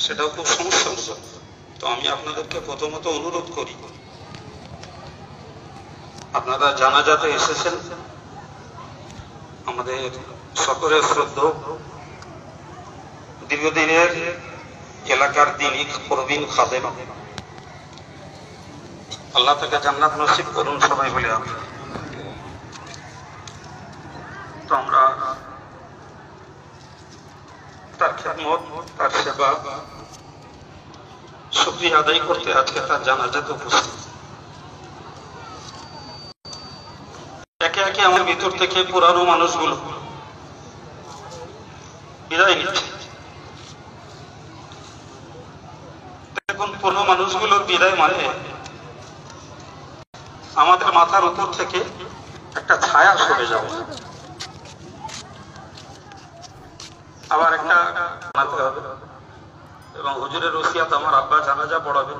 সেটাও খুব সমস্যা। তো আমি আপনাদেরকে প্রথমত অনুরোধ করি, আপনারা জানাজাতে এসেছেন, আমাদের সকলের শ্রদ্ধা দীর্ঘদিনের এলাকার দিনী প্রবীণ খাদেম, আল্লাহ তাকে জান্নাত নসিব করুন সবাই বলে। তো আমরা তার খেদমত, তার সেবা, শুকরিয়া আদায় করতে আজকে তার জানাজাতে উপস্থিত। একে একে আমার ভিতর থেকে পুরানো মানুষগুলো বিদায় নিচ্ছে। এখন পুরনো মানুষগুলোর বিদায় মানে আমাদের মাথার উপর থেকে একটা ছায়া সরে যাবে, আবার একটা বানাতে হবে। এবং হুজুরের ওসিয়াত, আমার আব্বা জানাজা পড়াবে,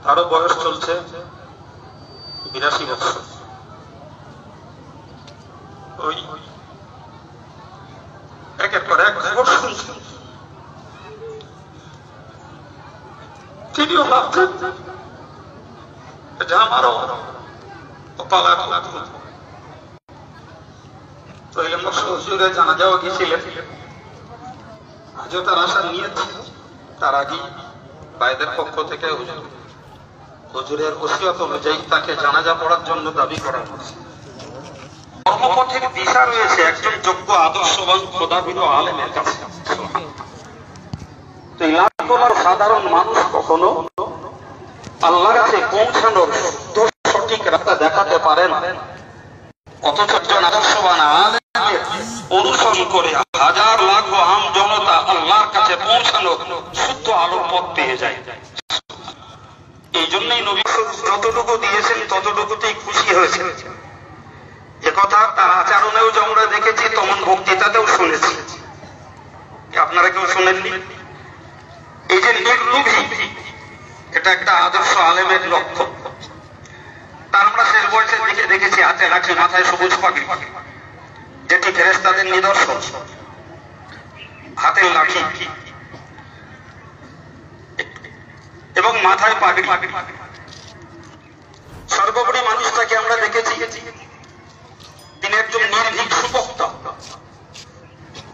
তারও বয়স চলছে 82 বছর। ওই একের পর এক খবর শুনছে, তিনিও ভাবছেন যে আমারও কপাল এখন। তো এই বছর হুজুরে জানাজাও গিয়েছিলেন, আজও তার আশা নিয়েছে। তার আগে ভাইদের পক্ষ থেকে হুজুরের ওসিয়ত অনুযায়ী তাকে জানাজা পড়ার জন্য দাবি করা হয়েছে। কর্মপথের দিশা রয়েছে একজন যোগ্য আদর্শবান খোদাভীরু আলেমের কাছে। তো ইলাকার সাধারণ মানুষ কখনো আল্লাহর কাছে পৌঁছানোর সঠিক রাস্তা দেখাতে পারে না, অথচ একজন আদর্শবান আলেমের অনুসরণ করে হাজার লাখ আম জনতা আল্লাহর কাছে পৌঁছানোর শুদ্ধ আলোর পথ পেয়ে যায়। এই জন্যই নবী যতটুকু দিয়েছেন ততটুকুতেই খুশি হয়েছে। একথা তার আচরণেও আমরা দেখেছি, তেমন বক্তৃতাতেও শুনেছি। আপনারা কেউ শোনেননি? এই যে নির্লোভী, এটা একটা আদর্শ আলেমের লক্ষ্য। তার আমরা শেষ বয়সের দিকে দেখেছি হাতে লাঠি, মাথায় সবুজ পাগড়ি, যেটি ফেরেশতাদের নিদর্শন। হাতের লাঠি এবং মাথায় পাগড়ি। সর্বোপরি মানুষটাকে আমরা দেখেছি তিনি একজন নির্ভীক সুবক্তা,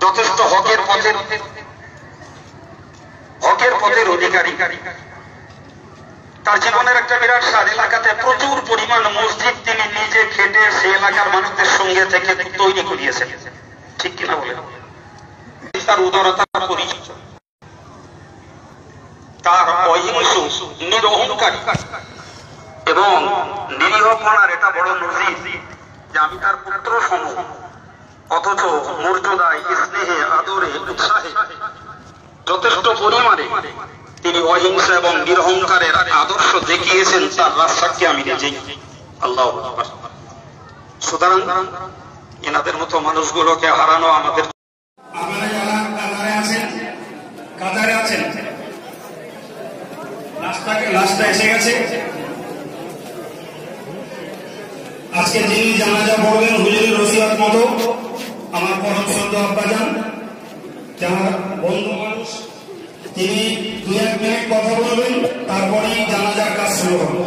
যথেষ্ট হকের পথের অধিকারী। তার জীবনের একটা বিরাট সার, এলাকাতে প্রচুর পরিমাণ মসজিদ তিনি নিজে খেটে সে এলাকার মানুষদের সঙ্গে থেকে তৈরি করিয়েছেন। ঠিক কিনা বলেন? তার উদারতার পরিচয়, তার অহিংস নিরহংকারী এবং নিরীহপনার এটা বড় নজির যে আমি তার পুত্র সম, অথচ মর্যাদায়, স্নেহে, আদরে, উৎসাহে যথেষ্ট পরিমাণে তিনি অহিংসা এবং নিরহংকারের আদর্শ দেখিয়েছেন। তার রাস্তাকে আমি নিজেই। আল্লাহু আকবার। সুতরাং এনাদের মতো মানুষগুলোকে হারানো আমাদের। আপনারা যারা কাতারে আছেন, লাশটা এসে গেছে। আজকে যিনি জানাজা পড়বেন হুজুরের ওসিয়ত মতো আমার পরম শ্রদ্ধা আব্বাজান, আমার বন্ধু মানুষ, তিনি 2-1 মিনিট কথা বলবেন, তারপরেই জানাজার কাজ শুরু হবে।